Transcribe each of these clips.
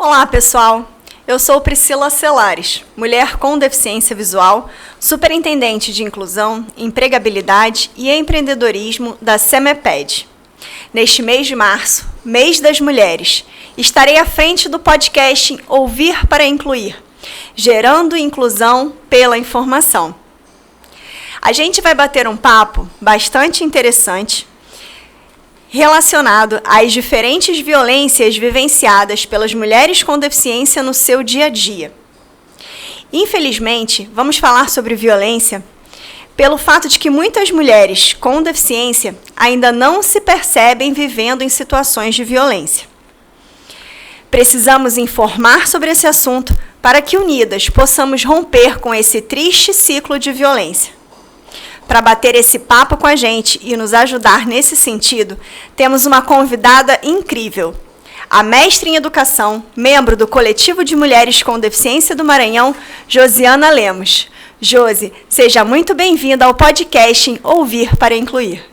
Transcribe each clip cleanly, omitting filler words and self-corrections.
Olá, pessoal! Eu sou Priscila Celares, mulher com deficiência visual, superintendente de inclusão, empregabilidade e empreendedorismo da SEMEPED. Neste mês de março, mês das mulheres, estarei à frente do podcast Ouvir para Incluir, gerando inclusão pela informação. A gente vai bater um papo bastante interessante relacionado às diferentes violências vivenciadas pelas mulheres com deficiência no seu dia a dia. Infelizmente, vamos falar sobre violência pelo fato de que muitas mulheres com deficiência ainda não se percebem vivendo em situações de violência. Precisamos informar sobre esse assunto para que unidas possamos romper com esse triste ciclo de violência. Para bater esse papo com a gente e nos ajudar nesse sentido, temos uma convidada incrível, a mestre em educação, membro do Coletivo de Mulheres com Deficiência do Maranhão, Josiana Lemos. Josi, seja muito bem-vinda ao podcast Ouvir para Incluir.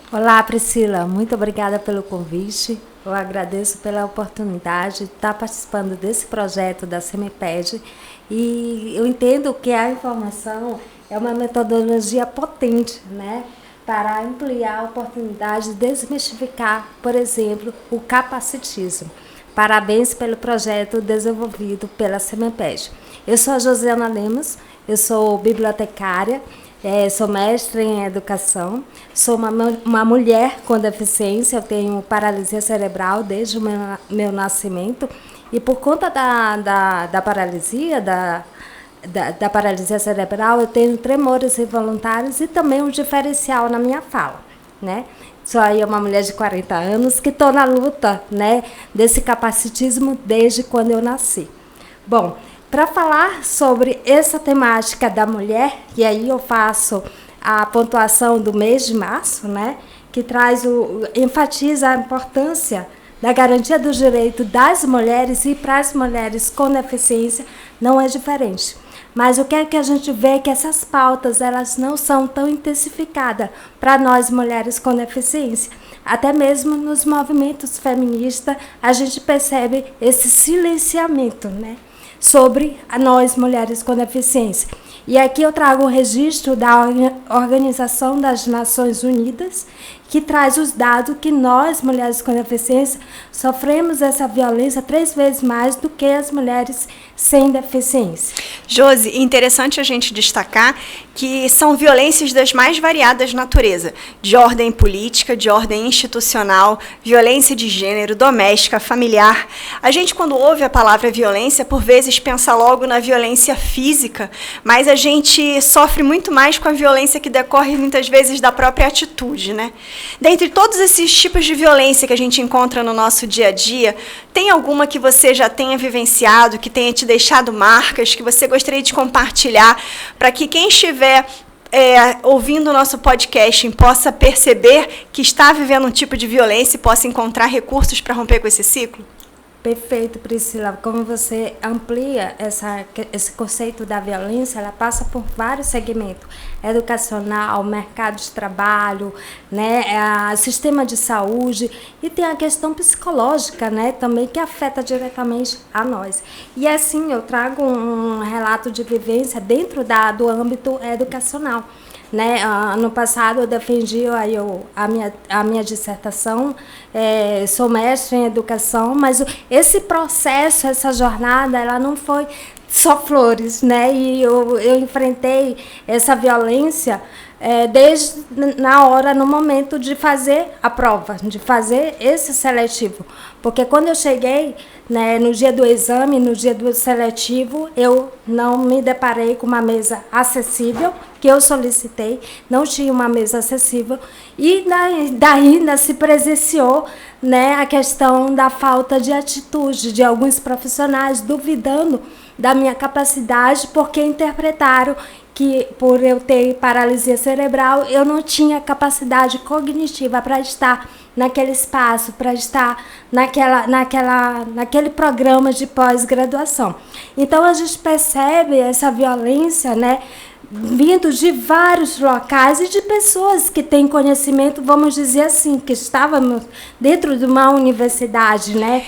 Olá, Priscila, muito obrigada pelo convite. Eu agradeço pela oportunidade de estar participando desse projeto da SEMEPED e eu entendo que a informação é uma metodologia potente, né, para ampliar a oportunidade de desmistificar, por exemplo, o capacitismo. Parabéns pelo projeto desenvolvido pela SEMEPED. Eu sou a Josiana Lemos, eu sou bibliotecária, sou mestre em educação, sou uma mulher com deficiência, eu tenho paralisia cerebral desde o meu nascimento e por conta da paralisia, da paralisia cerebral, eu tenho tremores involuntários e também um diferencial na minha fala, né? Sou aí uma mulher de 40 anos que estou na luta, né, desse capacitismo desde quando eu nasci. Bom, para falar sobre essa temática da mulher, e aí eu faço a pontuação do mês de março, né, que enfatiza a importância da garantia do direito das mulheres e para as mulheres com deficiência não é diferente. Mas o que é que a gente vê é que essas pautas elas não são tão intensificadas para nós mulheres com deficiência. Até mesmo nos movimentos feministas a gente percebe esse silenciamento, né, sobre nós mulheres com deficiência. E aqui eu trago o registro da Organização das Nações Unidas, que traz os dados que nós, mulheres com deficiência, sofremos essa violência 3 vezes mais do que as mulheres sem deficiência. Josi, interessante a gente destacar que são violências das mais variadas natureza, de ordem política, de ordem institucional, violência de gênero, doméstica, familiar. A gente, quando ouve a palavra violência, por vezes pensa logo na violência física, mas a gente sofre muito mais com a violência que decorre muitas vezes da própria atitude, né? Dentre todos esses tipos de violência que a gente encontra no nosso dia a dia, tem alguma que você já tenha vivenciado, que tenha te deixado marcas, que você gostaria de compartilhar, para que quem estiver ouvindo o nosso podcast possa perceber que está vivendo um tipo de violência e possa encontrar recursos para romper com esse ciclo? Perfeito, Priscila. Como você amplia esse conceito da violência, ela passa por vários segmentos. Educacional, mercado de trabalho, né, sistema de saúde e tem a questão psicológica, né, também que afeta diretamente a nós. E assim, eu trago um relato de vivência dentro do âmbito educacional. Né? Ano passado eu defendi a minha dissertação, sou mestre em educação, mas esse processo, essa jornada, ela não foi só flores, né? E eu enfrentei essa violência desde no momento de fazer a prova, de fazer esse seletivo. Porque quando eu cheguei, né, no dia do exame, no dia do seletivo, eu não me deparei com uma mesa acessível, que eu solicitei, não tinha uma mesa acessível, e daí ainda se presenciou, né, a questão da falta de atitude de alguns profissionais, duvidando da minha capacidade, porque interpretaram que por eu ter paralisia cerebral, eu não tinha capacidade cognitiva para estar naquele espaço, para estar naquele programa de pós-graduação. Então, a gente percebe essa violência, né, vindo de vários locais e de pessoas que têm conhecimento, vamos dizer assim, que estávamos dentro de uma universidade, né?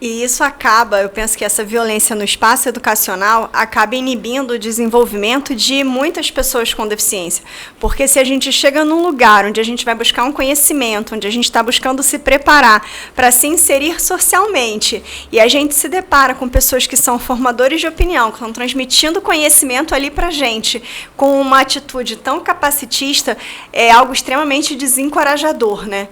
E isso acaba, eu penso que essa violência no espaço educacional acaba inibindo o desenvolvimento de muitas pessoas com deficiência. Porque se a gente chega num lugar onde a gente vai buscar um conhecimento, onde a gente está buscando se preparar para se inserir socialmente, e a gente se depara com pessoas que são formadores de opinião, que estão transmitindo conhecimento ali para a gente, com uma atitude tão capacitista, é algo extremamente desencorajador, né?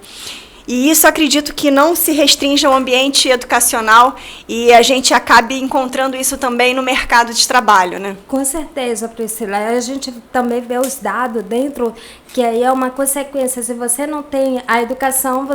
E isso acredito que não se restringe ao ambiente educacional e a gente acabe encontrando isso também no mercado de trabalho, né? Com certeza, Priscila. A gente também vê os dados dentro, que aí é uma consequência. Se você não tem a educação,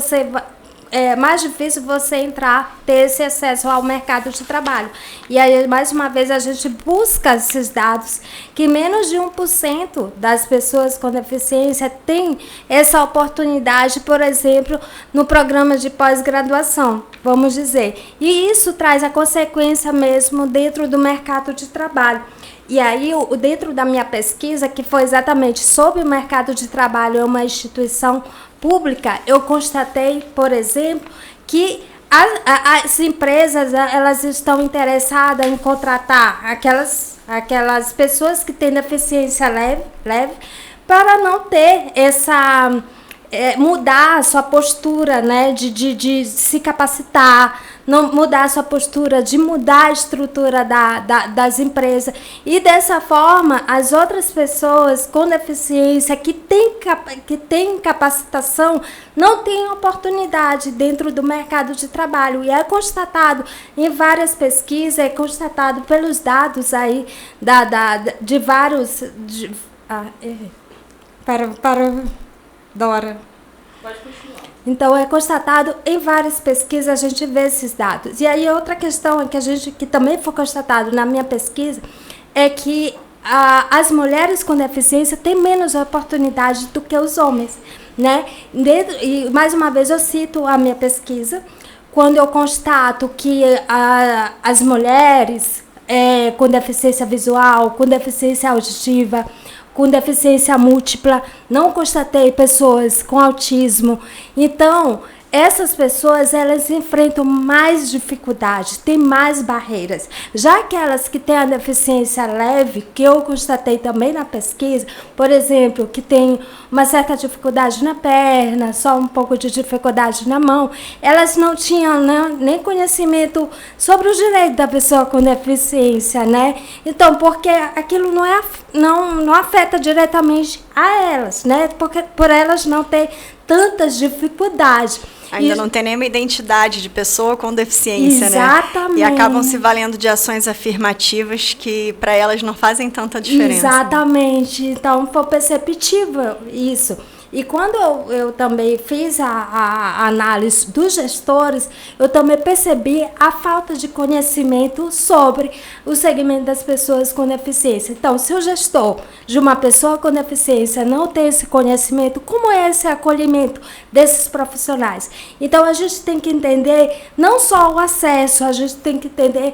é mais difícil você entrar, ter esse acesso ao mercado de trabalho. E aí, mais uma vez, a gente busca esses dados, que menos de 1% das pessoas com deficiência tem essa oportunidade, por exemplo, no programa de pós-graduação, vamos dizer. E isso traz a consequência mesmo dentro do mercado de trabalho. E aí, dentro da minha pesquisa, que foi exatamente sobre o mercado de trabalho, é uma instituição pública, eu constatei, por exemplo, que as empresas elas estão interessadas em contratar aquelas pessoas que têm deficiência leve para não ter essa... mudar a sua postura, né, de se capacitar, não mudar a sua postura, de mudar a estrutura das empresas. E dessa forma, as outras pessoas com deficiência que têm capacitação não têm oportunidade dentro do mercado de trabalho. E é constatado em várias pesquisas, é constatado pelos dados aí de vários... Dora. Pode continuar. Então, é constatado em várias pesquisas, a gente vê esses dados. E aí, outra questão que também foi constatado na minha pesquisa é que as mulheres com deficiência têm menos oportunidade do que os homens, né? E, mais uma vez, eu cito a minha pesquisa, quando eu constato que as mulheres com deficiência visual, com deficiência auditiva, com deficiência múltipla, não constatei pessoas com autismo. Então, essas pessoas, elas enfrentam mais dificuldades, têm mais barreiras. Já aquelas que têm a deficiência leve, que eu constatei também na pesquisa, por exemplo, que tem uma certa dificuldade na perna, só um pouco de dificuldade na mão, elas não tinham nem conhecimento sobre o direito da pessoa com deficiência, né? Então, porque aquilo não afeta diretamente a elas, né? Porque por elas não ter tantas dificuldades. Ainda não tem nenhuma identidade de pessoa com deficiência, exatamente, né? E acabam se valendo de ações afirmativas que para elas não fazem tanta diferença. Exatamente. Então, foi perceptível isso. E quando eu também fiz a análise dos gestores, eu também percebi a falta de conhecimento sobre o segmento das pessoas com deficiência. Então, se o gestor de uma pessoa com deficiência não tem esse conhecimento, como é esse acolhimento desses profissionais? Então, a gente tem que entender não só o acesso, a gente tem que entender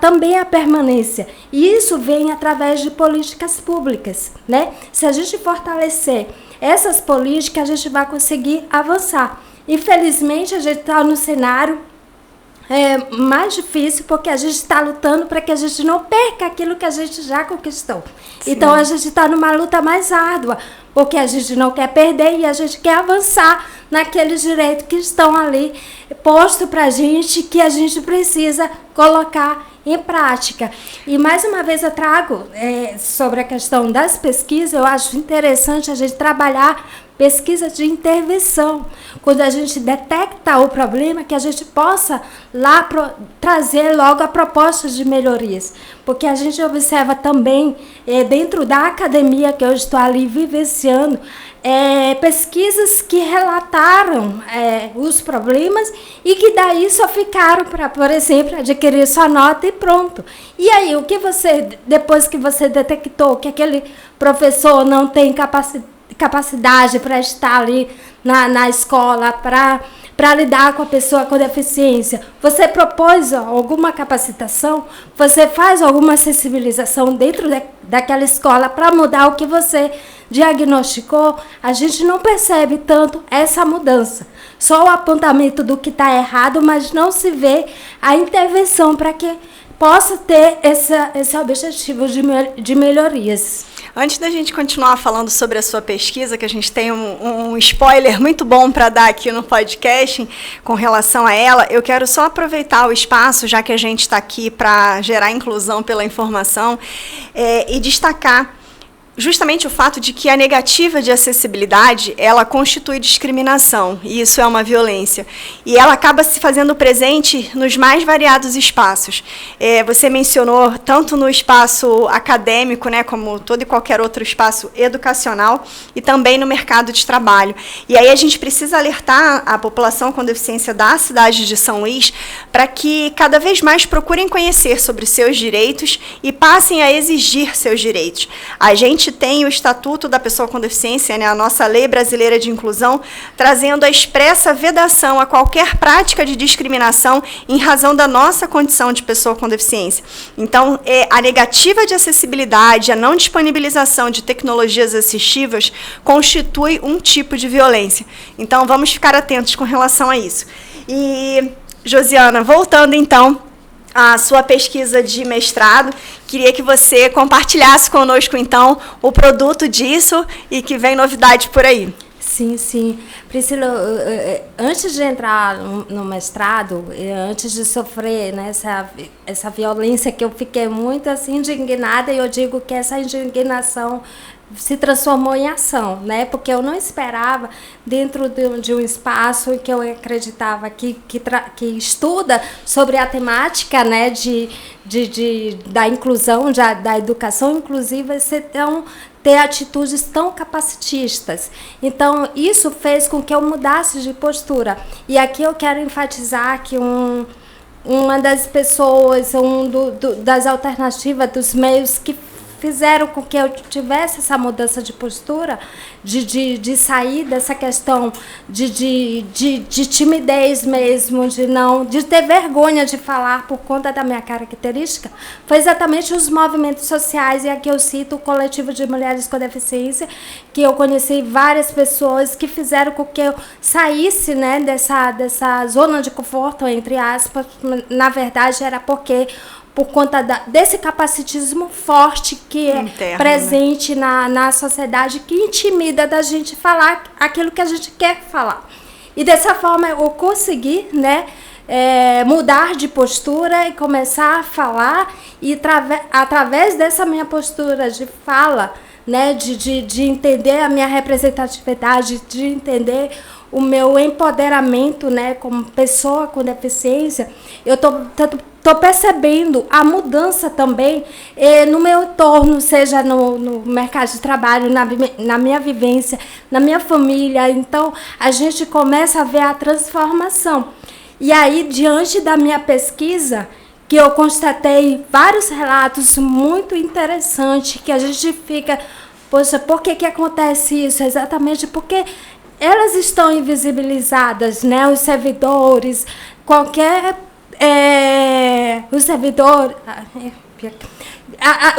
também a permanência. E isso vem através de políticas públicas, né? Se a gente fortalecer essas políticas, a gente vai conseguir avançar. Infelizmente, a gente está no cenário mais difícil, porque a gente está lutando para que a gente não perca aquilo que a gente já conquistou. Sim. Então, a gente está numa luta mais árdua, porque a gente não quer perder e a gente quer avançar naqueles direitos que estão ali postos para a gente, que a gente precisa colocar em prática. E mais uma vez eu trago sobre a questão das pesquisas, eu acho interessante a gente trabalhar pesquisa de intervenção. Quando a gente detecta o problema, que a gente possa lá trazer logo a proposta de melhorias. Porque a gente observa também, dentro da academia que eu estou ali vivenciando, pesquisas que relataram os problemas e que daí só ficaram para, por exemplo, adquirir sua nota e pronto. E aí, depois que você detectou que aquele professor não tem capacidade para estar ali na escola, para para lidar com a pessoa com deficiência? Você propôs alguma capacitação? Você faz alguma sensibilização dentro daquela escola para mudar o que você diagnosticou? A gente não percebe tanto essa mudança. Só o apontamento do que está errado, mas não se vê a intervenção para que possa ter esse objetivo de melhorias. Antes da gente continuar falando sobre a sua pesquisa, que a gente tem um spoiler muito bom para dar aqui no podcast com relação a ela, eu quero só aproveitar o espaço, já que a gente está aqui para gerar inclusão pela informação, e destacar justamente o fato de que a negativa de acessibilidade, ela constitui discriminação, e isso é uma violência. E ela acaba se fazendo presente nos mais variados espaços. Você mencionou tanto no espaço acadêmico, né, como todo e qualquer outro espaço educacional, e também no mercado de trabalho. E aí a gente precisa alertar a população com deficiência da cidade de São Luís para que cada vez mais procurem conhecer sobre seus direitos e passem a exigir seus direitos. A gente tem o Estatuto da Pessoa com Deficiência, né, a nossa Lei Brasileira de Inclusão, trazendo a expressa vedação a qualquer prática de discriminação em razão da nossa condição de pessoa com deficiência. Então, a negativa de acessibilidade, a não disponibilização de tecnologias assistivas constitui um tipo de violência. Então, vamos ficar atentos com relação a isso. E, Josiana, voltando então a sua pesquisa de mestrado, queria que você compartilhasse conosco, então, o produto disso e que vem novidade por aí. Sim, sim. Priscila, antes de entrar no mestrado, antes de sofrer, né, essa violência que eu fiquei muito assim, indignada, e eu digo que essa indignação se transformou em ação, né? Porque eu não esperava, dentro de um espaço que eu acreditava que estuda sobre a temática, né, da inclusão, da educação inclusiva, ter atitudes tão capacitistas. Então, isso fez com que eu mudasse de postura. E aqui eu quero enfatizar que uma das pessoas, das alternativas, dos meios que fizeram com que eu tivesse essa mudança de postura, de sair dessa questão de timidez mesmo, de ter vergonha de falar por conta da minha característica, foi exatamente os movimentos sociais, e aqui eu cito o Coletivo de Mulheres com Deficiência, que eu conheci várias pessoas que fizeram com que eu saísse, né, dessa zona de conforto, entre aspas. Na verdade, era por conta desse capacitismo forte que é interno, presente, né, na sociedade, que intimida da gente falar aquilo que a gente quer falar. E dessa forma eu consegui, né, mudar de postura e começar a falar, e através dessa minha postura de fala, né, de entender a minha representatividade, de entender o meu empoderamento, né, como pessoa com deficiência, eu estou percebendo a mudança também no meu entorno, seja no mercado de trabalho, na minha vivência, na minha família. Então, a gente começa a ver a transformação. E aí, diante da minha pesquisa, que eu constatei vários relatos muito interessantes, que a gente fica, poxa, por que acontece isso? Exatamente porque elas estão invisibilizadas, né? Os servidores, os servidores,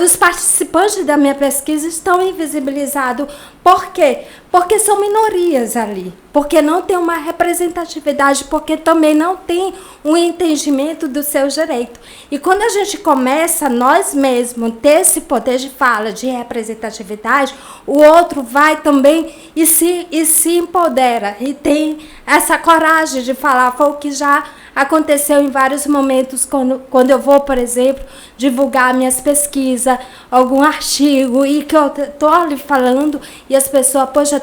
os participantes da minha pesquisa estão invisibilizados. Por quê? Porque são minorias ali, porque não tem uma representatividade, porque também não tem um entendimento do seu direito. E quando a gente começa, nós mesmos, ter esse poder de fala, de representatividade, o outro vai também e se empodera, e tem essa coragem de falar. Foi o que já aconteceu em vários momentos, quando eu vou, por exemplo, divulgar minhas pesquisas, algum artigo, e que eu estou ali falando, e as pessoas, poxa,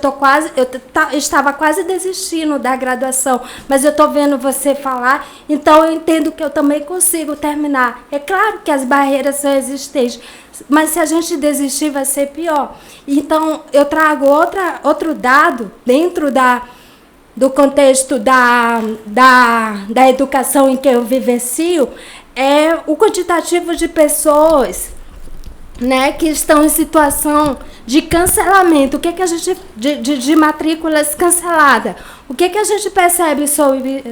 eu estava quase desistindo da graduação, mas eu estou vendo você falar, então eu entendo que eu também consigo terminar. É claro que as barreiras são existentes, mas se a gente desistir vai ser pior. Então, eu trago outro dado dentro do contexto da educação em que eu vivencio, é o quantitativo de pessoas, né, que estão em situação de cancelamento. O que a gente de matrículas canceladas? O que a gente percebe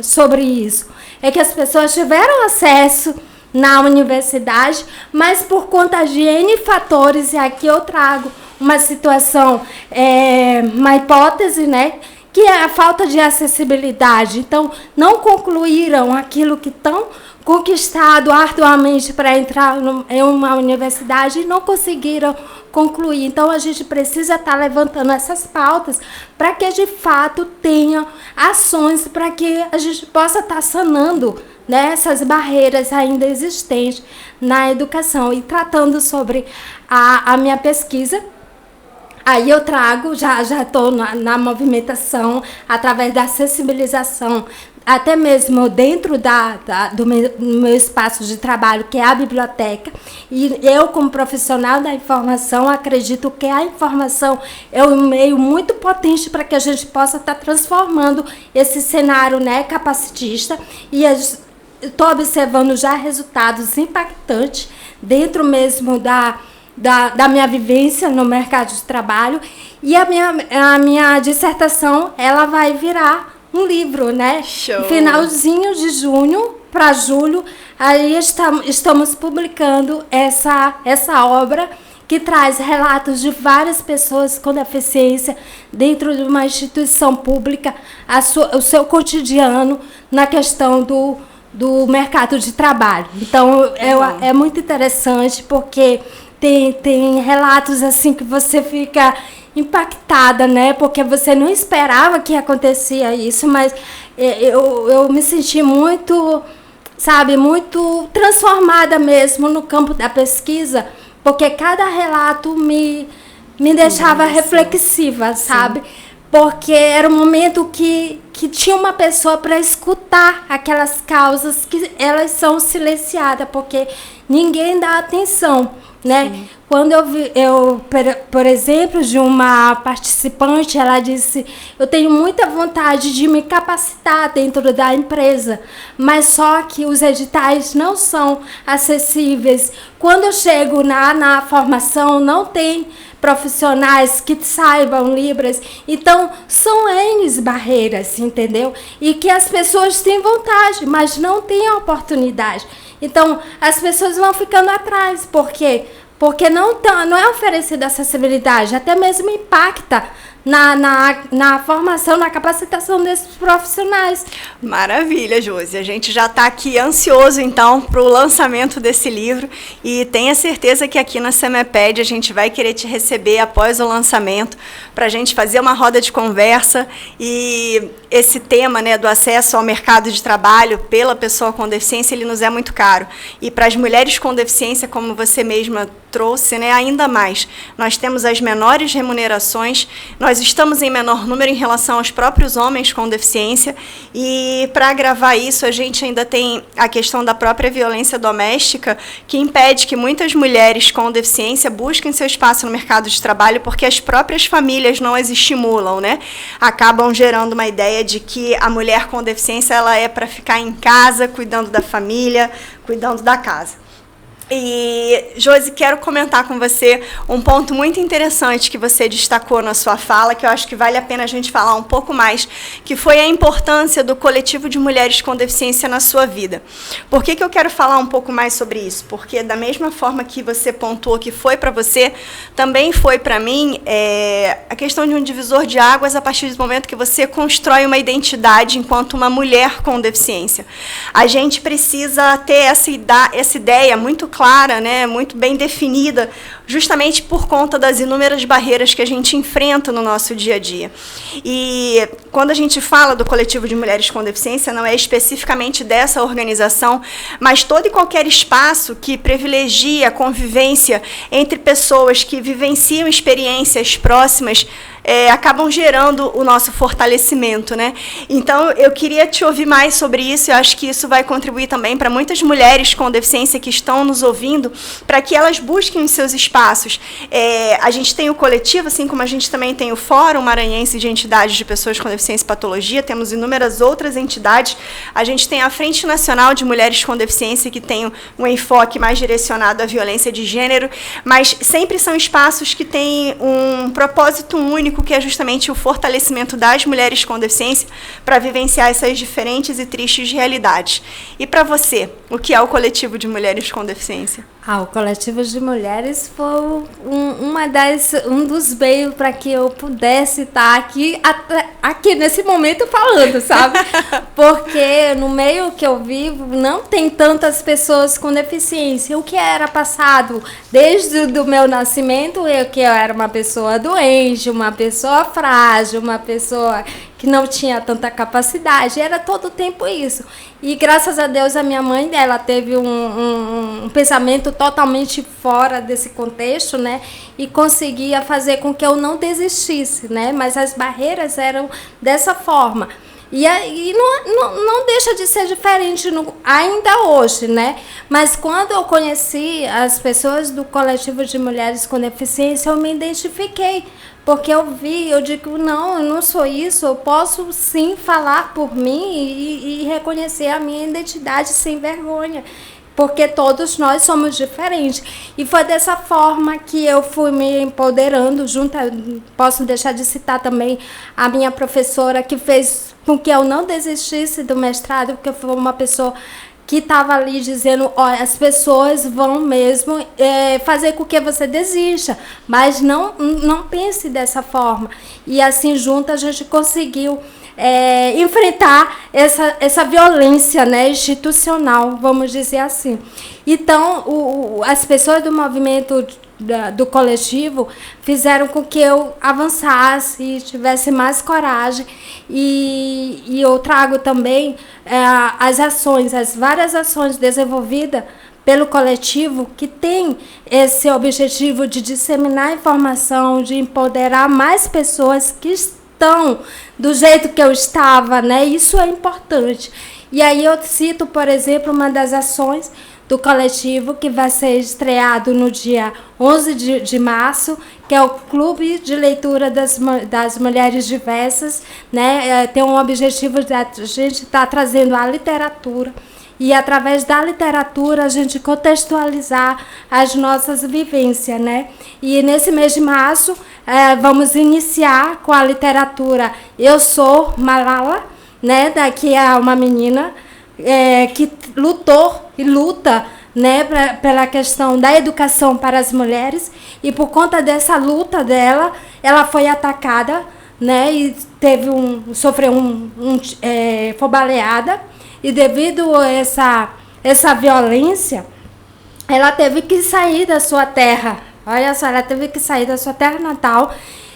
sobre isso? É que as pessoas tiveram acesso na universidade, mas por conta de N fatores, e aqui eu trago uma situação, uma hipótese, né, que é a falta de acessibilidade. Então, não concluíram aquilo que estão conquistado arduamente para entrar em uma universidade e não conseguiram concluir. Então, a gente precisa estar levantando essas pautas para que, de fato, tenha ações para que a gente possa estar sanando, né, essas barreiras ainda existentes na educação. E tratando sobre a minha pesquisa, aí eu trago, já estou na movimentação, através da sensibilização, até mesmo dentro do meu espaço de trabalho, que é a biblioteca. E eu, como profissional da informação, acredito que a informação é um meio muito potente para que a gente possa estar transformando esse cenário, né, capacitista. E estou observando já resultados impactantes dentro mesmo da minha vivência no mercado de trabalho. E a minha dissertação, ela vai virar um livro, né? Show. Finalzinho de junho para julho, aí estamos publicando essa obra, que traz relatos de várias pessoas com deficiência dentro de uma instituição pública, o seu cotidiano na questão do mercado de trabalho. Então, é muito interessante, porque tem relatos assim que você fica impactada, né? Porque você não esperava que acontecia isso, mas eu me senti muito, sabe, muito transformada mesmo no campo da pesquisa, porque cada relato me deixava reflexiva, sabe? Porque era um momento que tinha uma pessoa para escutar aquelas causas que elas são silenciadas, porque ninguém dá atenção, né? Sim. Quando eu, por exemplo, de uma participante, ela disse: eu tenho muita vontade de me capacitar dentro da empresa, mas só que os editais não são acessíveis. Quando eu chego na formação, não tem profissionais que saibam Libras. Então, são N barreiras, entendeu? E que as pessoas têm vontade, mas não têm a oportunidade. Então, as pessoas vão ficando atrás. Por quê? Porque não é oferecida acessibilidade, até mesmo impacta na formação, na capacitação desses profissionais. Maravilha, Josi. A gente já está aqui ansioso, então, para o lançamento desse livro, e tenha certeza que aqui na Semeped a gente vai querer te receber após o lançamento, para a gente fazer uma roda de conversa. E esse tema, né, do acesso ao mercado de trabalho pela pessoa com deficiência, ele nos é muito caro. E para as mulheres com deficiência, como você mesma trouxe, né, ainda mais. Nós temos as menores remunerações, nós estamos em menor número em relação aos próprios homens com deficiência, e para agravar isso, a gente ainda tem a questão da própria violência doméstica, que impede que muitas mulheres com deficiência busquem seu espaço no mercado de trabalho, porque as próprias famílias não as estimulam, né? Acabam gerando uma ideia de que a mulher com deficiência ela é para ficar em casa, cuidando da família, cuidando da casa. E, Josi, quero comentar com você um ponto muito interessante que você destacou na sua fala, que eu acho que vale a pena a gente falar um pouco mais, que foi a importância do coletivo de mulheres com deficiência na sua vida. Por que eu quero falar um pouco mais sobre isso? Porque, da mesma forma que você pontuou que foi para você, também foi para mim a questão de um divisor de águas a partir do momento que você constrói uma identidade enquanto uma mulher com deficiência. A gente precisa ter essa ideia muito clara, né, muito bem definida, justamente por conta das inúmeras barreiras que a gente enfrenta no nosso dia a dia. E quando a gente fala do coletivo de mulheres com deficiência, não é especificamente dessa organização, mas todo e qualquer espaço que privilegia a convivência entre pessoas que vivenciam experiências próximas, acabam gerando o nosso fortalecimento, né? Então, eu queria te ouvir mais sobre isso, eu acho que isso vai contribuir também para muitas mulheres com deficiência que estão nos ouvindo, para que elas busquem os seus espaços espaços. A gente tem o coletivo, assim como a gente também tem o Fórum Maranhense de Entidades de Pessoas com Deficiência e Patologia, temos inúmeras outras entidades. A gente tem a Frente Nacional de Mulheres com Deficiência, que tem um enfoque mais direcionado à violência de gênero, mas sempre são espaços que têm um propósito único, que é justamente o fortalecimento das mulheres com deficiência para vivenciar essas diferentes e tristes realidades. E para você, o que é o coletivo de mulheres com deficiência? O coletivo de mulheres foi um dos meios para que eu pudesse estar aqui nesse momento falando, sabe? Porque no meio que eu vivo não tem tantas pessoas com deficiência. O que era passado desde o meu nascimento, que eu era uma pessoa doente, uma pessoa frágil, uma pessoa que não tinha tanta capacidade, era todo o tempo isso. E graças a Deus a minha mãe, ela teve um pensamento totalmente fora desse contexto, né? E conseguia fazer com que eu não desistisse, né? Mas as barreiras eram dessa forma. E não deixa de ser diferente ainda hoje, né? Mas quando eu conheci as pessoas do coletivo de mulheres com deficiência, eu me identifiquei. Porque eu digo, não, eu não sou isso, eu posso sim falar por mim e reconhecer a minha identidade sem vergonha. Porque todos nós somos diferentes. E foi dessa forma que eu fui me empoderando posso deixar de citar também a minha professora, que fez com que eu não desistisse do mestrado, porque foi uma pessoa que estava ali dizendo, olha, as pessoas vão mesmo fazer com que você desista, mas não pense dessa forma. E assim, junto, a gente conseguiu enfrentar essa violência, né, institucional, vamos dizer assim. Então, as pessoas do movimento do coletivo fizeram com que eu avançasse e tivesse mais coragem, e eu trago também as várias ações desenvolvidas pelo coletivo, que tem esse objetivo de disseminar informação, de empoderar mais pessoas que estão do jeito que eu estava, né? Isso é importante. E aí eu cito, por exemplo, uma das ações do coletivo, que vai ser estreado no dia 11 de março, que é o Clube de Leitura das Mulheres Diversas, né? Tem um objetivo de a gente estar trazendo a literatura, e através da literatura a gente contextualizar as nossas vivências, né? E nesse mês de março vamos iniciar com a literatura Eu Sou Malala, né? Daqui é uma menina que lutou e luta, né, pela questão da educação para as mulheres, e por conta dessa luta dela, ela foi atacada, né, e sofreu foi baleada, e devido a essa violência, ela teve que sair da sua terra. Olha só, ela teve que sair da sua terra natal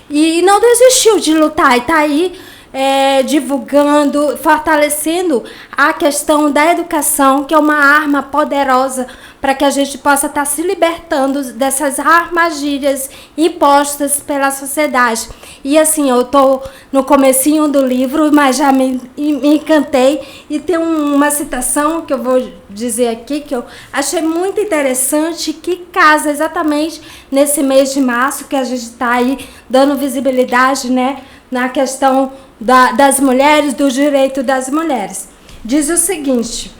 e não desistiu de lutar, e está aí divulgando, fortalecendo a questão da educação, que é uma arma poderosa para que a gente possa estar se libertando dessas armadilhas impostas pela sociedade. E assim, eu estou no comecinho do livro, mas já me encantei, e tem uma citação que eu vou dizer aqui, que eu achei muito interessante, que casa exatamente nesse mês de março, que a gente está aí dando visibilidade, né, na questão das mulheres, do direito das mulheres. Diz o seguinte: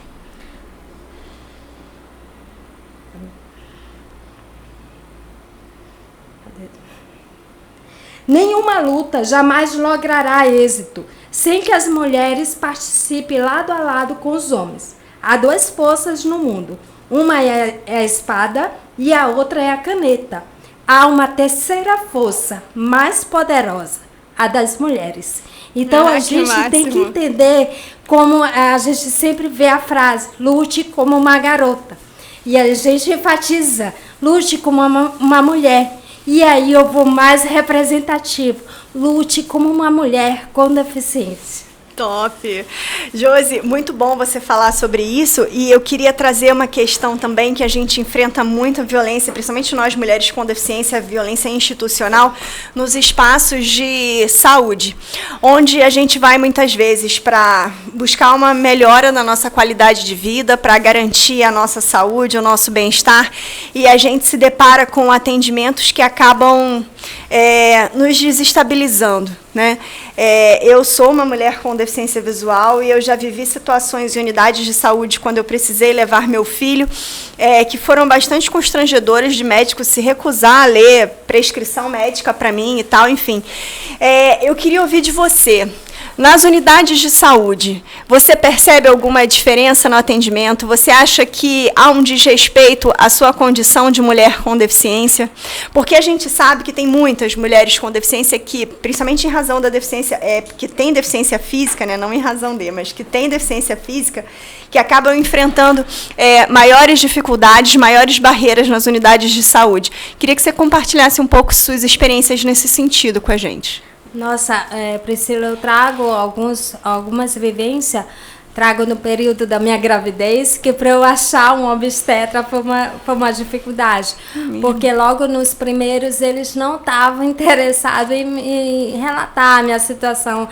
nenhuma luta jamais logrará êxito sem que as mulheres participem lado a lado com os homens. Há duas forças no mundo. Uma é a espada e a outra é a caneta. Há uma terceira força mais poderosa, a das mulheres. Então a gente tem que entender como a gente sempre vê a frase, lute como uma garota. E a gente enfatiza, lute como uma mulher. E aí eu vou mais representativo, lute como uma mulher com deficiência. Top! Josi, muito bom você falar sobre isso, e eu queria trazer uma questão também que a gente enfrenta muita violência, principalmente nós mulheres com deficiência, violência institucional, nos espaços de saúde, onde a gente vai muitas vezes para buscar uma melhora na nossa qualidade de vida, para garantir a nossa saúde, o nosso bem-estar, e a gente se depara com atendimentos que acabam nos desestabilizando, né? Eu sou uma mulher com deficiência visual e eu já vivi situações em unidades de saúde quando eu precisei levar meu filho, que foram bastante constrangedoras, de médico se recusar a ler prescrição médica para mim e tal, enfim. Eu queria ouvir de você. Nas unidades de saúde, você percebe alguma diferença no atendimento? Você acha que há um desrespeito à sua condição de mulher com deficiência? Porque a gente sabe que tem muitas mulheres com deficiência que, principalmente em razão da deficiência, que tem deficiência física, né, não em razão de, mas que tem deficiência física, que acabam enfrentando maiores dificuldades, maiores barreiras nas unidades de saúde. Queria que você compartilhasse um pouco suas experiências nesse sentido com a gente. Nossa, Priscila, eu trago algumas vivências, trago no período da minha gravidez, que para eu achar um obstetra foi uma dificuldade. Porque logo nos primeiros eles não estavam interessados em relatar a minha situação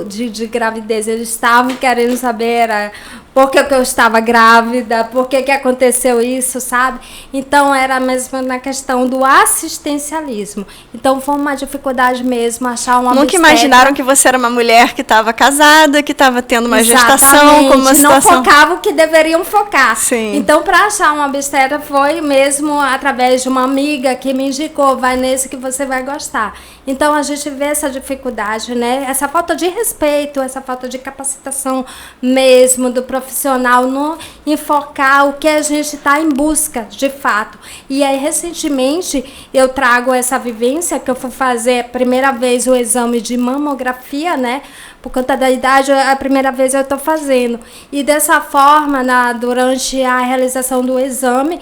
de gravidez. Eles estavam querendo saber por que eu estava grávida, por que aconteceu isso, sabe? Então, era mesmo na questão do assistencialismo. Então, foi uma dificuldade mesmo achar uma Nunca imaginaram que você era uma mulher que estava casada, que estava tendo uma gestação, como uma situação... Não focavam o que deveriam focar. Sim. Então, para achar uma obstetra foi mesmo através de uma amiga que me indicou, vai nesse que você vai gostar. Então, a gente vê essa dificuldade, né? Essa falta de respeito, essa falta de capacitação mesmo do profissional no enfocar o que a gente está em busca, de fato. E aí, recentemente, eu trago essa vivência que eu fui fazer a primeira vez o exame de mamografia, né? Por conta da idade, a primeira vez eu estou fazendo. E dessa forma, durante a realização do exame,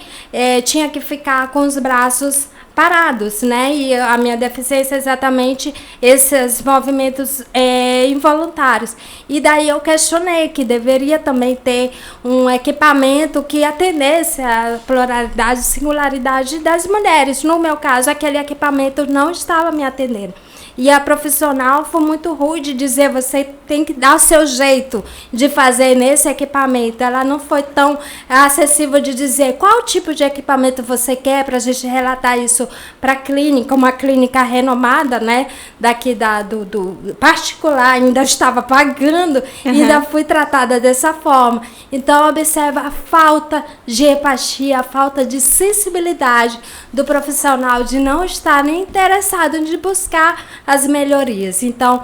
tinha que ficar com os braços parados, né? E a minha deficiência é exatamente esses movimentos involuntários. E daí eu questionei que deveria também ter um equipamento que atendesse a pluralidade e singularidade das mulheres. No meu caso, aquele equipamento não estava me atendendo. E a profissional foi muito rude de dizer, você tem que dar o seu jeito de fazer nesse equipamento. Ela não foi tão acessível de dizer qual tipo de equipamento você quer para a gente relatar isso para a clínica, uma clínica renomada, né, daqui do particular, ainda estava pagando, ainda fui tratada dessa forma. Então, observa a falta de empatia, a falta de sensibilidade do profissional de não estar nem interessado em buscar as melhorias. Então,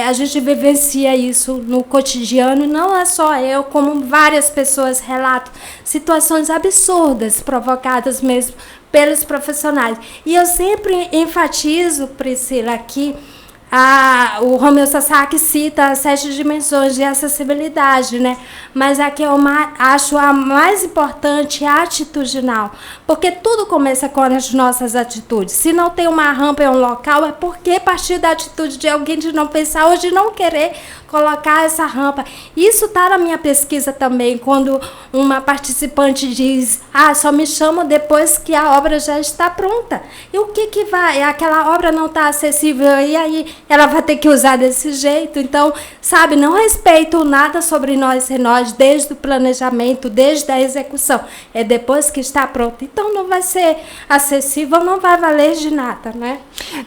a gente vivencia isso no cotidiano, não é só eu, como várias pessoas relatam situações absurdas provocadas mesmo pelos profissionais. E eu sempre enfatizo, Priscila, aqui, o Romeu Sasaki cita as 7 dimensões de acessibilidade, né? Mas a que eu acho a mais importante é a atitudinal, porque tudo começa com as nossas atitudes. Se não tem uma rampa em um local, é porque partir da atitude de alguém de não pensar ou de não querer colocar essa rampa. Isso está na minha pesquisa também, quando uma participante diz, só me chamam depois que a obra já está pronta. E o que vai? Aquela obra não está acessível, e aí ela vai ter que usar desse jeito. Então, sabe, não respeito nada sobre nós e nós, desde o planejamento, desde a execução. É depois que está pronto. Então, não vai ser acessível, não vai valer de nada, né?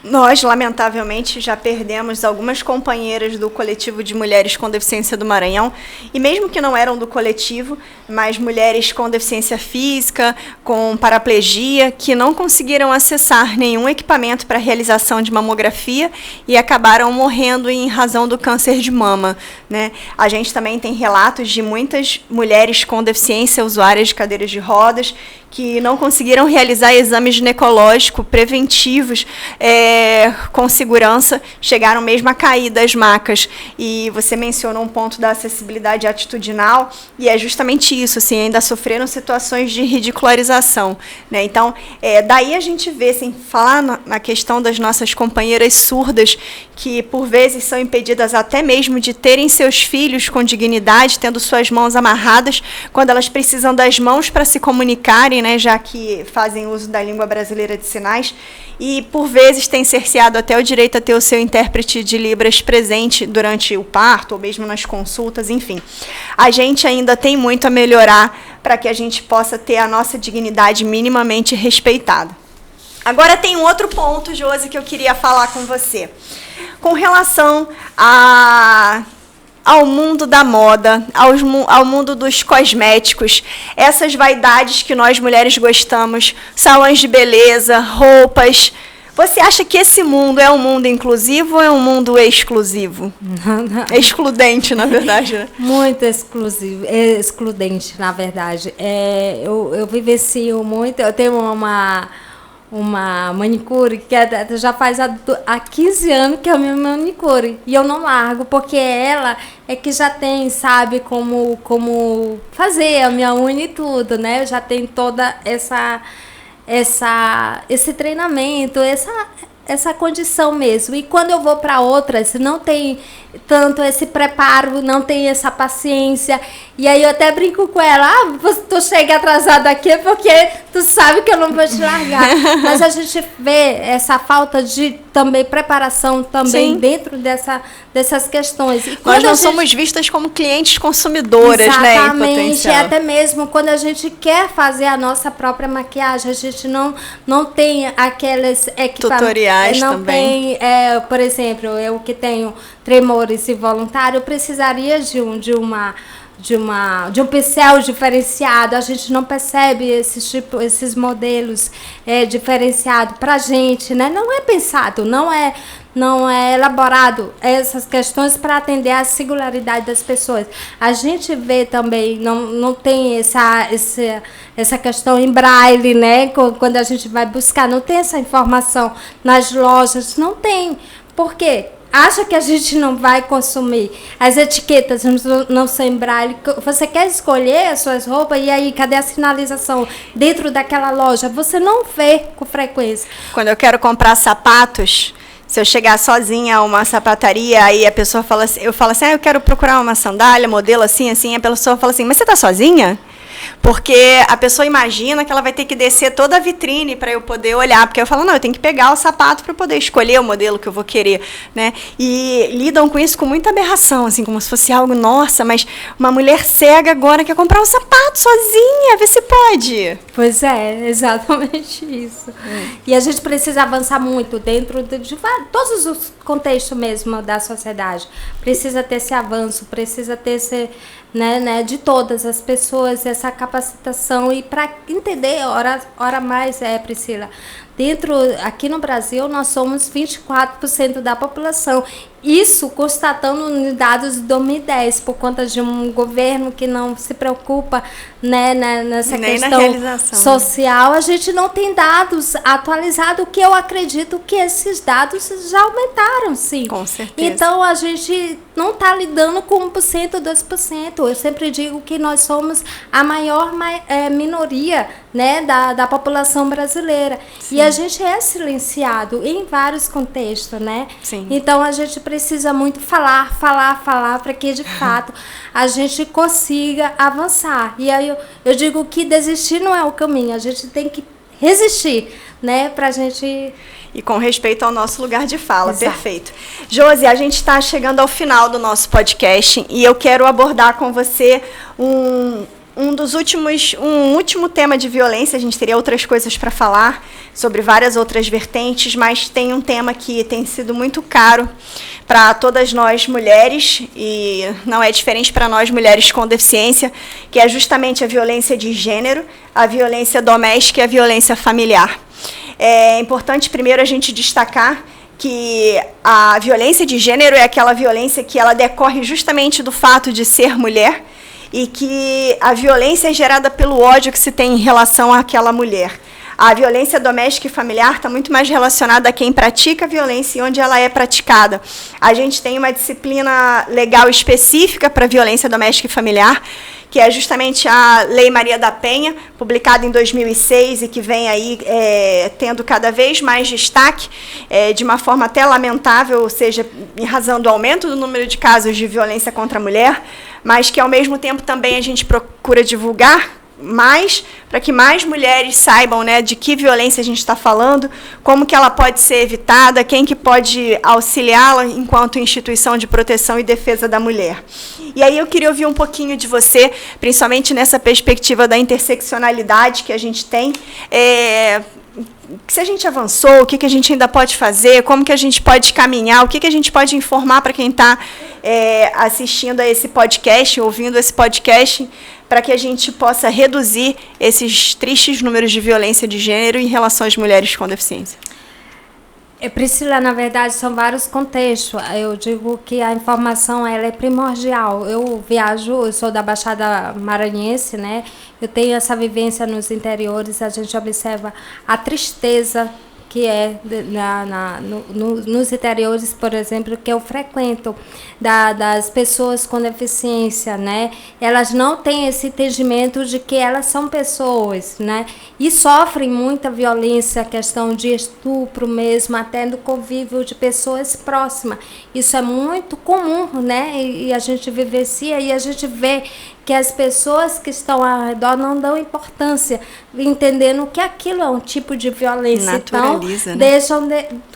Nós, lamentavelmente, já perdemos algumas companheiras do coletivo de mulheres com deficiência do Maranhão, e mesmo que não eram do coletivo, mas mulheres com deficiência física, com paraplegia, que não conseguiram acessar nenhum equipamento para realização de mamografia e acabaram morrendo em razão do câncer de mama, né? A gente também tem relatos de muitas mulheres com deficiência, usuárias de cadeiras de rodas, que não conseguiram realizar exames ginecológicos preventivos com segurança, chegaram mesmo a cair das macas. E você mencionou um ponto da acessibilidade atitudinal, e é justamente isso, assim, ainda sofreram situações de ridicularização, né? Então, daí a gente vê, sem falar na questão das nossas companheiras surdas, que por vezes são impedidas até mesmo de terem seus filhos com dignidade, tendo suas mãos amarradas, quando elas precisam das mãos para se comunicarem, né, já que fazem uso da língua brasileira de sinais, e por vezes têm cerceado até o direito a ter o seu intérprete de Libras presente durante o parto, ou mesmo nas consultas, enfim. A gente ainda tem muito a melhorar para que a gente possa ter a nossa dignidade minimamente respeitada. Agora tem um outro ponto, Josi, que eu queria falar com você. Com relação ao mundo da moda, ao mundo dos cosméticos, essas vaidades que nós mulheres gostamos, salões de beleza, roupas. Você acha que esse mundo é um mundo inclusivo ou é um mundo exclusivo? Não. Excludente, na verdade, né? Muito excludente, na verdade. Eu vivencio muito, eu tenho uma manicure que já faz há 15 anos que é a minha manicure. E eu não largo, porque ela é que já tem, sabe, como fazer a minha unha e tudo, né? Já tem toda esse treinamento, essa condição mesmo. E quando eu vou para outras, não tem tanto esse preparo, não tem essa paciência. E aí eu até brinco com ela, tu chega atrasada aqui porque tu sabe que eu não vou te largar. Mas a gente vê essa falta de também preparação também. Sim. Dentro dessas questões. E nós não somos vistas como clientes consumidoras, exatamente, né? Exatamente, até mesmo quando a gente quer fazer a nossa própria maquiagem, a gente não tem aqueles tutoriais não também. Tem, por exemplo, eu que tenho tremores involuntários, eu precisaria de um pincel diferenciado. A gente não percebe esses modelos diferenciados para a gente, né? Não é pensado, não é elaborado essas questões para atender à singularidade das pessoas. A gente vê também, não tem essa questão em braille, né? Quando a gente vai buscar, não tem essa informação nas lojas, não tem. Por quê? Acha que a gente não vai consumir. As etiquetas não são em braille. Você quer escolher as suas roupas e aí, cadê a sinalização dentro daquela loja? Você não vê com frequência. Quando eu quero comprar sapatos, se eu chegar sozinha a uma sapataria, aí a pessoa fala assim, eu falo assim, eu quero procurar uma sandália, modelo assim, a pessoa fala assim, mas você tá sozinha? Porque a pessoa imagina que ela vai ter que descer toda a vitrine para eu poder olhar, porque eu falo, não, eu tenho que pegar o sapato para poder escolher o modelo que eu vou querer, né? E lidam com isso com muita aberração, assim, como se fosse algo, nossa, mas uma mulher cega agora quer comprar um sapato sozinha, vê se pode. Pois é, exatamente isso. E a gente precisa avançar muito dentro de todos os contextos mesmo da sociedade. Precisa ter esse avanço, precisa ter esse... Né, de todas as pessoas, essa capacitação. E para entender, ora mais, Priscila, aqui no Brasil, nós somos 24% da população. Isso constatando em dados de 2010, por conta de um governo que não se preocupa, né, nessa nem questão social. A gente não tem dados atualizados, que eu acredito que esses dados já aumentaram, sim. Com certeza. Então, a gente não está lidando com 1%, 2%. Eu sempre digo que nós somos a maior minoria, né, da população brasileira. Sim. E a gente é silenciado em vários contextos, né? Sim. Então, a gente precisa muito falar, para que, de fato, a gente consiga avançar. E aí eu digo que desistir não é o caminho, a gente tem que resistir, né, pra gente... E com respeito ao nosso lugar de fala. Exato. Perfeito. Josi, a gente está chegando ao final do nosso podcast e eu quero abordar com você um último tema de violência. A gente teria outras coisas para falar sobre várias outras vertentes, mas tem um tema que tem sido muito caro para todas nós mulheres, e não é diferente para nós mulheres com deficiência, que é justamente a violência de gênero, a violência doméstica e a violência familiar. É importante primeiro a gente destacar que a violência de gênero é aquela violência que ela decorre justamente do fato de ser mulher, e que a violência é gerada pelo ódio que se tem em relação àquela mulher. A violência doméstica e familiar está muito mais relacionada a quem pratica a violência e onde ela é praticada. A gente tem uma disciplina legal específica para violência doméstica e familiar, que é justamente a Lei Maria da Penha, publicada em 2006 e que vem aí tendo cada vez mais destaque, de uma forma até lamentável, ou seja, em razão do aumento do número de casos de violência contra a mulher, mas que, ao mesmo tempo, também a gente procura divulgar mais, para que mais mulheres saibam, né, de que violência a gente está falando, como que ela pode ser evitada, quem que pode auxiliá-la enquanto instituição de proteção e defesa da mulher. E aí eu queria ouvir um pouquinho de você, principalmente nessa perspectiva da interseccionalidade que a gente tem, se a gente avançou, o que a gente ainda pode fazer, como que a gente pode caminhar, o que a gente pode informar para quem está assistindo a esse podcast, ouvindo esse podcast, para que a gente possa reduzir esses tristes números de violência de gênero em relação às mulheres com deficiência. Priscila, na verdade, são vários contextos. Eu digo que a informação ela é primordial. Eu sou da Baixada Maranhense, né? Eu tenho essa vivência nos interiores, a gente observa a tristeza que é nos interiores, por exemplo, que eu frequento, das pessoas com deficiência, né? Elas não têm esse entendimento de que elas são pessoas, né? E sofrem muita violência, questão de estupro mesmo, até do convívio de pessoas próximas. Isso é muito comum, né? E a gente vivencia e a gente vê que as pessoas que estão ao redor não dão importância, entendendo que aquilo é um tipo de violência. Naturaliza, então, né? deixam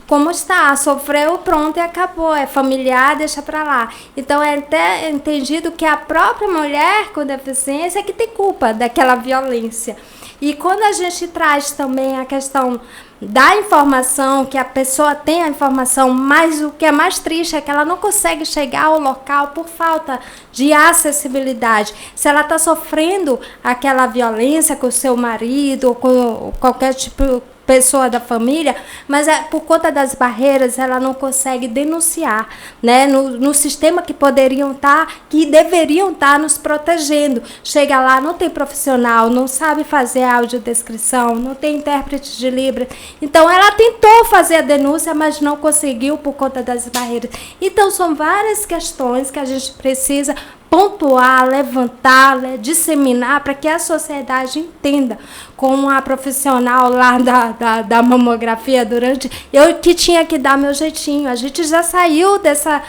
como está, sofreu, pronto e acabou, é familiar, deixa para lá. Então, é até entendido que a própria mulher com deficiência é que tem culpa daquela violência. E quando a gente traz também a questão da informação, que a pessoa tem a informação, mas o que é mais triste é que ela não consegue chegar ao local por falta de acessibilidade. Se ela está sofrendo aquela violência com o seu marido ou com qualquer tipo de pessoa da família, mas por conta das barreiras ela não consegue denunciar, né, no sistema que poderiam estar, que deveriam estar nos protegendo. Chega lá, não tem profissional, não sabe fazer audiodescrição, não tem intérprete de Libras. Então ela tentou fazer a denúncia, mas não conseguiu por conta das barreiras. Então são várias questões que a gente precisa pontuar, levantar, disseminar para que a sociedade entenda. Como a profissional lá da mamografia eu que tinha que dar meu jeitinho. A gente já saiu dessa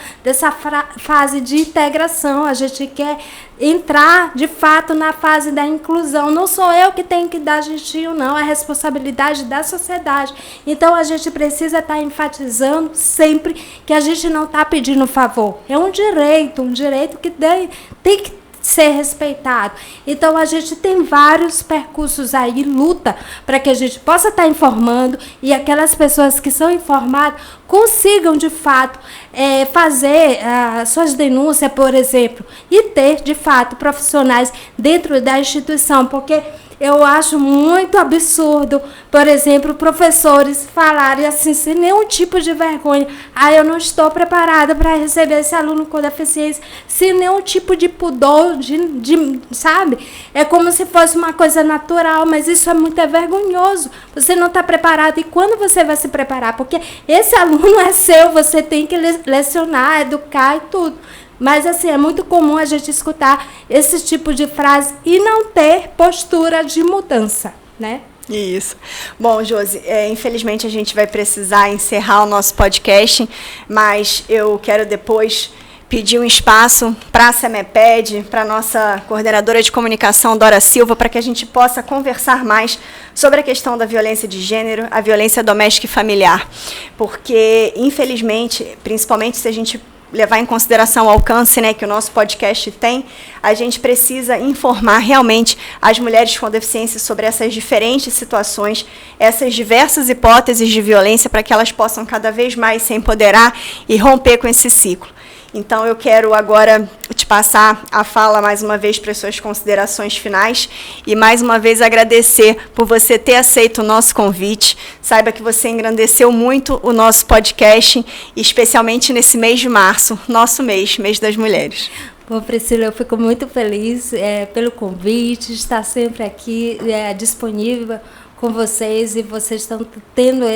fase de integração, a gente quer entrar de fato na fase da inclusão. Não sou eu que tenho que dar jeitinho, não, é responsabilidade da sociedade. Então a gente precisa estar enfatizando sempre que a gente não está pedindo favor. É um direito que tem que ser respeitado. Então a gente tem vários percursos aí, luta para que a gente possa estar informando e aquelas pessoas que são informadas consigam de fato fazer suas denúncias, por exemplo, e ter de fato profissionais dentro da instituição, porque eu acho muito absurdo, por exemplo, professores falarem assim, sem nenhum tipo de vergonha. Eu não estou preparada para receber esse aluno com deficiência, sem nenhum tipo de pudor, sabe? É como se fosse uma coisa natural, mas isso é muito vergonhoso. Você não está preparado. E quando você vai se preparar? Porque esse aluno é seu, você tem que lecionar, educar e tudo. Mas, assim, é muito comum a gente escutar esse tipo de frase e não ter postura de mudança, né? Isso. Bom, Josi, infelizmente a gente vai precisar encerrar o nosso podcast, mas eu quero depois pedir um espaço para a SEMEPED, para a nossa coordenadora de comunicação, Dora Silva, para que a gente possa conversar mais sobre a questão da violência de gênero, a violência doméstica e familiar. Porque, infelizmente, principalmente se a gente levar em consideração o alcance, né, que o nosso podcast tem, a gente precisa informar realmente as mulheres com deficiência sobre essas diferentes situações, essas diversas hipóteses de violência, para que elas possam cada vez mais se empoderar e romper com esse ciclo. Então, eu quero agora te passar a fala mais uma vez para as suas considerações finais e mais uma vez agradecer por você ter aceito o nosso convite. Saiba que você engrandeceu muito o nosso podcast, especialmente nesse mês de março, nosso mês das mulheres. Bom, Priscila, eu fico muito feliz pelo convite, estar sempre aqui disponível com vocês, e vocês estão tendo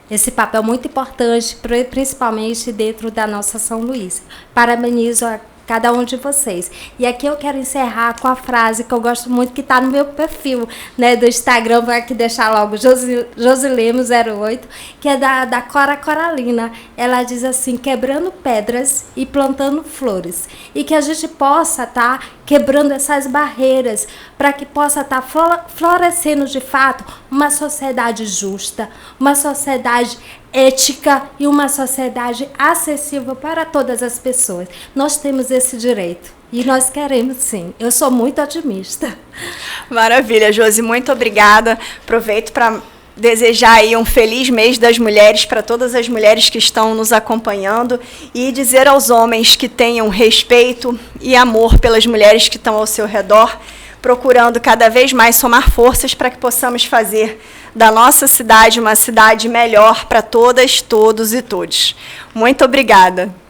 esse papel muito importante, principalmente dentro da nossa São Luís. Parabenizo a cada um de vocês. E aqui eu quero encerrar com a frase que eu gosto muito, que está no meu perfil, né, do Instagram, vou aqui deixar logo, Josilemo08, que é da Cora Coralina. Ela diz assim: quebrando pedras e plantando flores. E que a gente possa estar quebrando essas barreiras, para que possa estar florescendo de fato uma sociedade justa, uma sociedade ética e uma sociedade acessível para todas as pessoas. Nós temos esse direito e nós queremos, sim. Eu sou muito otimista. Maravilha, Josi, muito obrigada. Aproveito para desejar aí um feliz mês das mulheres para todas as mulheres que estão nos acompanhando e dizer aos homens que tenham respeito e amor pelas mulheres que estão ao seu redor, procurando cada vez mais somar forças para que possamos fazer da nossa cidade uma cidade melhor para todas, todos e todes. Muito obrigada.